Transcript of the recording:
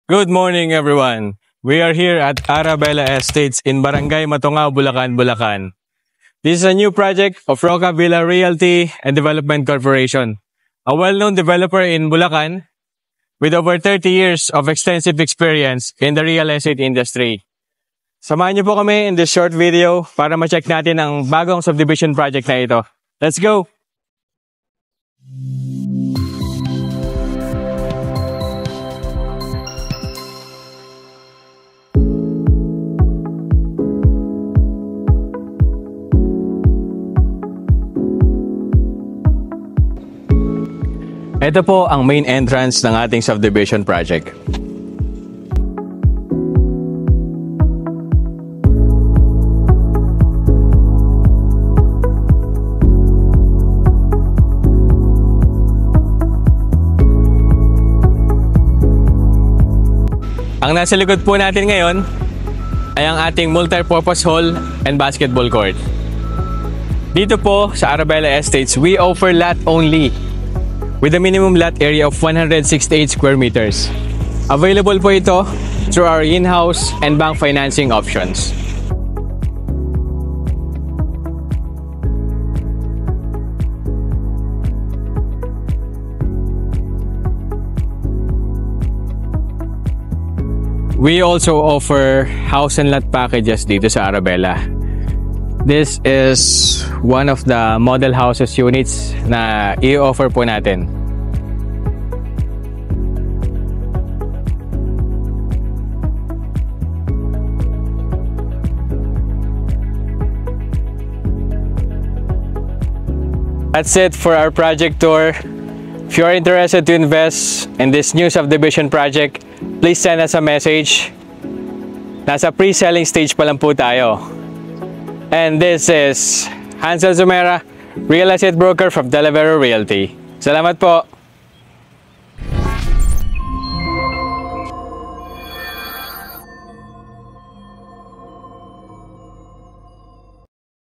Good morning, everyone. We are here at Arabella Estates in Barangay Matungao, Bulacan, Bulacan. This is a new project of Roca Villa Realty and Development Corporation, a well-known developer in Bulacan with over 30 years of extensive experience in the real estate industry. Samahan niyo po kami in this short video para ma-check natin ang bagong subdivision project na ito. Let's go! Ito po ang main entrance ng ating subdivision project. Ang nasa likod po natin ngayon ay ang ating multi-purpose hall and basketball court. Dito po sa Arabella Estates, we offer lot only with a minimum lot area of 168 square meters. Available po ito through our in-house and bank financing options. We also offer house and lot packages dito sa Arabella. This is one of the model houses units na i-offer po natin. That's it for our project tour. If you are interested to invest in this new subdivision project, please send us a message. Nasa pre-selling stage pa lang po tayo. And this is Hansel Zumera, Real Estate Broker from Talavera Realty. Salamat po!